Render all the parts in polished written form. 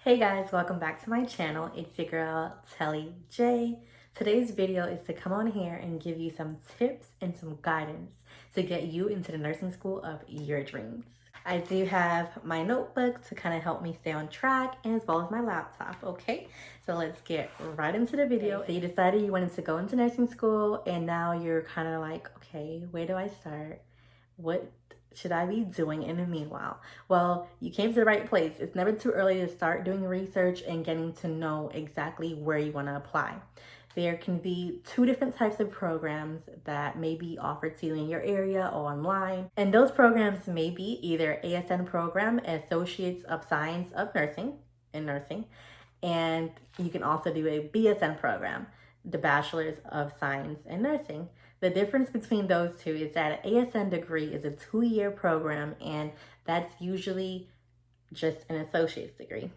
Hey guys, welcome back to my channel. It's your girl, Telly J. Today's video is to come on here and give you some tips and some guidance to get you into the nursing school of your dreams. I do have my notebook to kind of help me stay on track, and as well as my laptop, okay? So let's get right into the video. Okay, so you decided you wanted to go into nursing school, and now you're kind of like, okay, where do I start? What should I be doing in the meanwhile? Well, you came to the right place. It's never too early to start doing research and getting to know exactly where you want to apply. There can be two different types of programs that may be offered to you in your area or online. And those programs may be either ASN program, Associates of Science of Nursing, in nursing, and you can also do a BSN program, the Bachelor's of Science in Nursing. The difference between those two is that an ASN degree is a 2-year program, and that's usually just an associate's degree.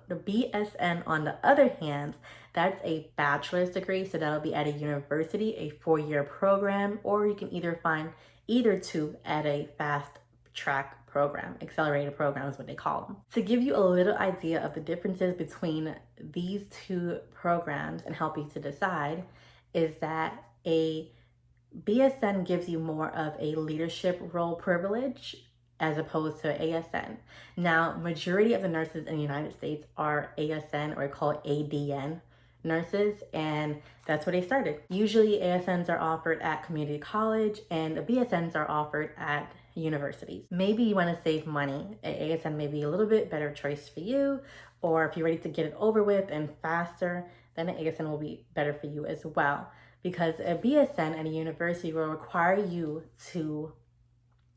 The BSN, on the other hand, that's a bachelor's degree, so that'll be at a university, a 4-year program, or you can either find either two at a fast track program. Accelerated program is what they call them. To give you a little idea of the differences between these two programs and help you to decide, is that a BSN gives you more of a leadership role privilege as opposed to ASN. Now, majority of the nurses in the United States are ASN, or called ADN nurses, and that's where they started. Usually ASNs are offered at community college and the BSNs are offered at universities. Maybe you want to save money. An ASN may be a little bit better choice for you, or if you're ready to get it over with and faster, then an ASN will be better for you as well, because a BSN at a university will require you to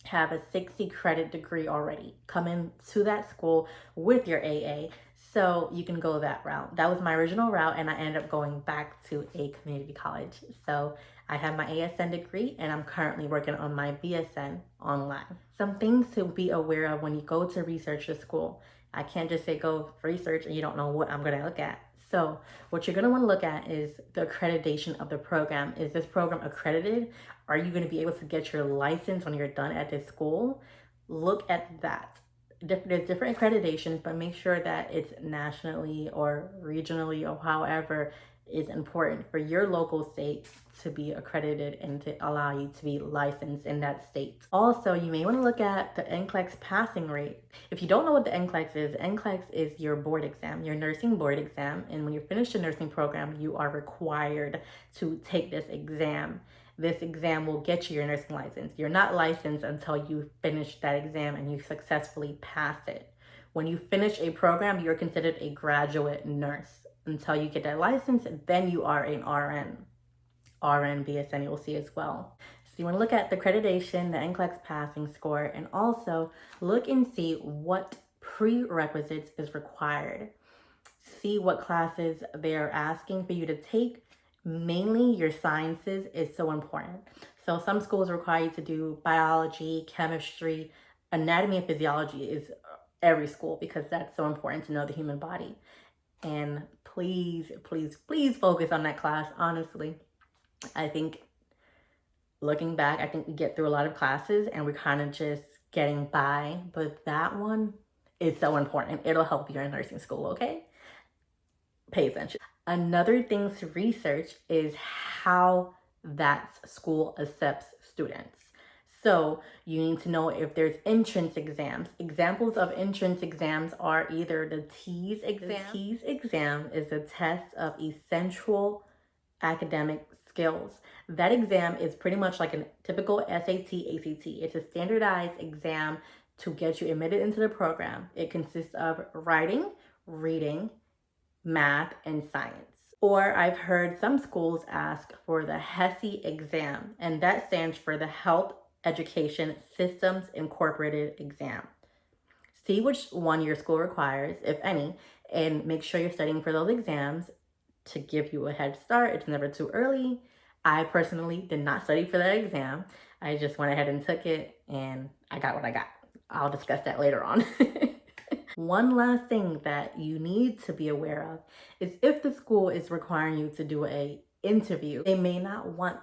have a 60 credit degree already. Come into that school with your AA, so you can go that route. That was my original route, and I ended up going back to a community college. So I have my ASN degree, and I'm currently working on my BSN online. Some things to be aware of when you go to research a school. I can't just say go research and you don't know what I'm going to look at. So what you're going to want to look at is the accreditation of the program. Is this program accredited? Are you going to be able to get your license when you're done at this school? Look at that. There's different accreditations, but make sure that it's nationally or regionally or however is important for your local state to be accredited and to allow you to be licensed in that state. Also, you may want to look at the NCLEX passing rate. If you don't know what the NCLEX is your board exam, your nursing board exam. And when you finish the nursing program, you are required to take this exam. This exam will get you your nursing license. You're not licensed until you finish that exam and you successfully pass it. When you finish a program, you're considered a graduate nurse. Until you get that license, then you are an RN. RN, BSN, you will see as well. So you want to look at the accreditation, the NCLEX passing score, and also look and see what prerequisites is required. See what classes they're asking for you to take. Mainly your sciences is so important. So some schools require you to do biology, chemistry, anatomy and physiology is every school, because that's so important to know the human body. And please, please, please focus on that class. Honestly, I think looking back, I think we get through a lot of classes and we're kind of just getting by, but that one is so important. It'll help you in nursing school, okay? Pay attention. Another thing to research is how that school accepts students. So you need to know if there's entrance exams. Examples of entrance exams are either the TEAS exam. The TEAS exam is a test of essential academic skills. That exam is pretty much like a typical SAT, ACT. It's a standardized exam to get you admitted into the program. It consists of writing, reading, math, and science. Or I've heard some schools ask for the HESI exam, and that stands for the Health Education Systems Incorporated exam. See which one your school requires, if any, and make sure you're studying for those exams to give you a head start. It's never too early. I personally did not study for that exam. I just went ahead and took it, and I got what I got. I'll discuss that later on. One last thing that you need to be aware of is if the school is requiring you to do a interview, they may not want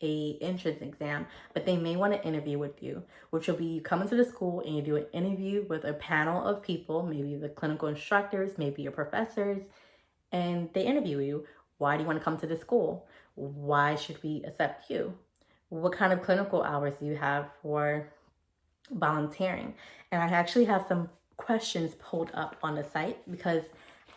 a entrance exam, but they may want to interview with you, which will be you come into the school and you do an interview with a panel of people, maybe the clinical instructors, maybe your professors, and they interview you. Why do you want to come to the school? Why should we accept you? What kind of clinical hours do you have for volunteering? And I actually have some questions pulled up on the site because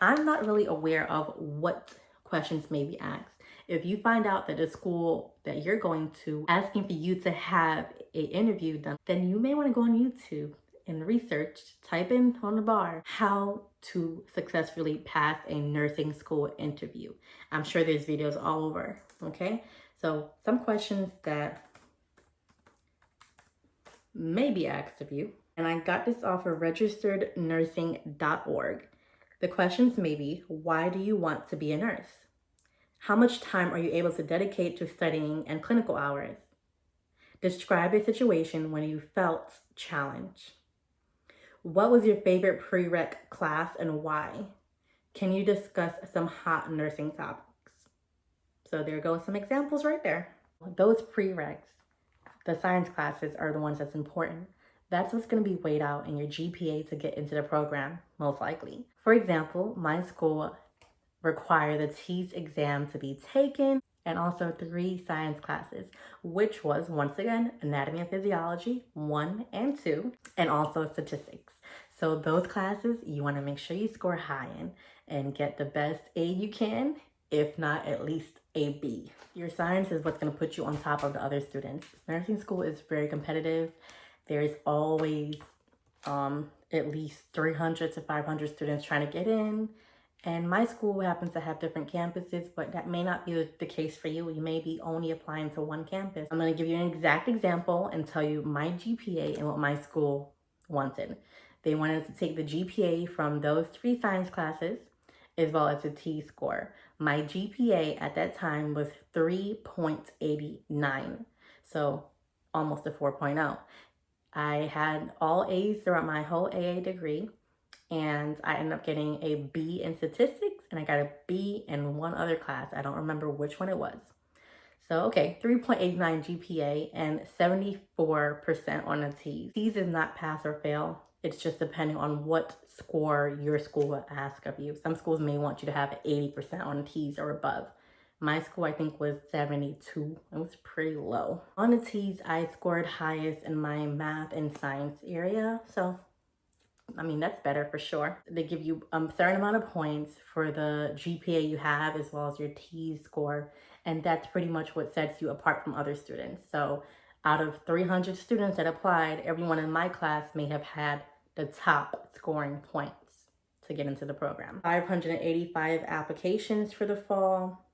I'm not really aware of what questions may be asked. If you find out that the school that you're going to asking for you to have an interview done, then you may want to go on YouTube and research, type in on the bar, how to successfully pass a nursing school interview. I'm sure there's videos all over, okay? So some questions that may be asked of you. And I got this off of registerednursing.org. The questions may be, why do you want to be a nurse? How much time are you able to dedicate to studying and clinical hours? Describe a situation when you felt challenged. What was your favorite prereq class and why? Can you discuss some hot nursing topics? So there goes some examples right there. Those prereqs, the science classes, are the ones that's important. That's what's going to be weighed out in your GPA to get into the program, most likely. For example, my school required the TEAS exam to be taken and also 3 science classes, which was, once again, anatomy and physiology 1 and 2, and also statistics. So those classes you want to make sure you score high in and get the best A you can, if not at least a B. Your science is what's going to put you on top of the other students. Nursing school is very competitive. There is always at least 300 to 500 students trying to get in. And my school happens to have different campuses, but that may not be the case for you. You may be only applying to one campus. I'm going to give you an exact example and tell you my GPA and what my school wanted. They wanted to take the GPA from those 3 science classes as well as the T score. My GPA at that time was 3.89, so almost a 4.0. I had all A's throughout my whole AA degree, and I ended up getting a B in statistics, and I got a B in one other class. I don't remember which one it was. So, okay, 3.89 GPA and 74% on the T's. T's is not pass or fail. It's just depending on what score your school will ask of you. Some schools may want you to have 80% on T's or above. My school, I think, was 72. It was pretty low. On the T's, I scored highest in my math and science area. So, I mean, that's better for sure. They give you a certain amount of points for the GPA you have as well as your T score. And that's pretty much what sets you apart from other students. So out of 300 students that applied, everyone in my class may have had the top scoring points to get into the program. 585 applications for the fall,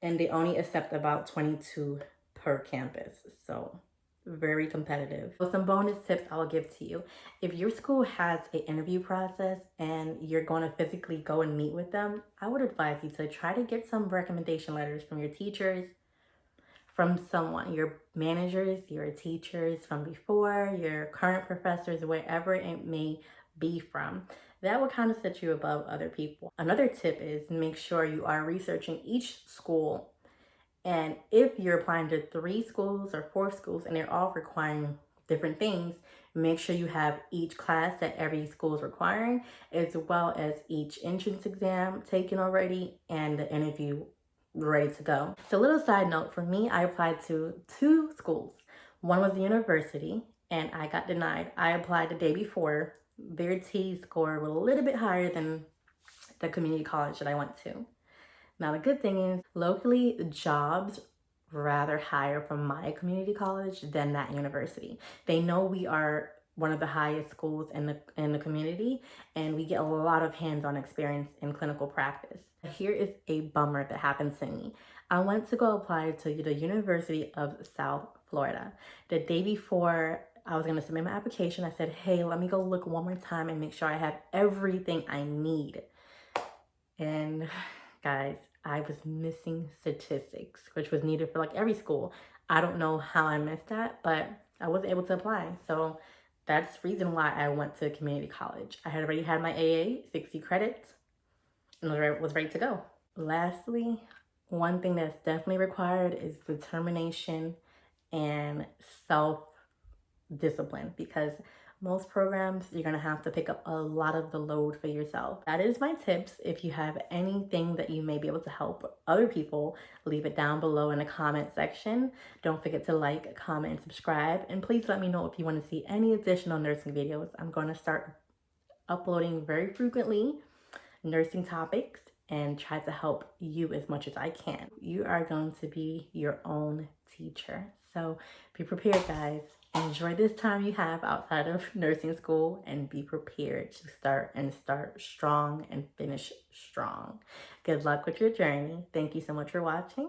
and they only accept about 22 per campus. So very competitive. So some bonus tips I'll give to you. If your school has an interview process and you're going to physically go and meet with them, I would advise you to try to get some recommendation letters from your teachers, from someone, your managers, your teachers from before, your current professors, wherever it may be from. That will kind of set you above other people. Another tip is make sure you are researching each school. And if you're applying to 3 schools or 4 schools and they're all requiring different things, make sure you have each class that every school is requiring, as well as each entrance exam taken already and the interview ready to go. So, a little side note, for me, I applied to 2 schools. One was the university and I got denied. I applied the day before. Their T score was a little bit higher than the community college that I went to. Now, the good thing is, locally, the jobs rather higher from my community college than that university. They know we are one of the highest schools in the community, and we get a lot of hands-on experience in clinical practice. Here is a bummer that happened to me. I went to go apply to the University of South Florida. The day before I was going to submit my application, I said, hey, let me go look one more time and make sure I have everything I need. And guys, I was missing statistics, which was needed for like every school. I don't know how I missed that, but I wasn't able to apply. So that's the reason why I went to community college. I had already had my AA, 60 credits, and was ready to go. Lastly, One thing that's definitely required is determination and self-discipline, because most programs you're going to have to pick up a lot of the load for yourself. That is my tips. If you have anything that you may be able to help other people, leave it down below in the comment section. Don't forget to like, comment, and subscribe. And please let me know if you want to see any additional nursing videos. I'm going to start uploading very frequently nursing topics and try to help you as much as I can. You are going to be your own teacher. So be prepared, guys. Enjoy this time you have outside of nursing school and be prepared to start strong and finish strong. Good luck with your journey. Thank you so much for watching.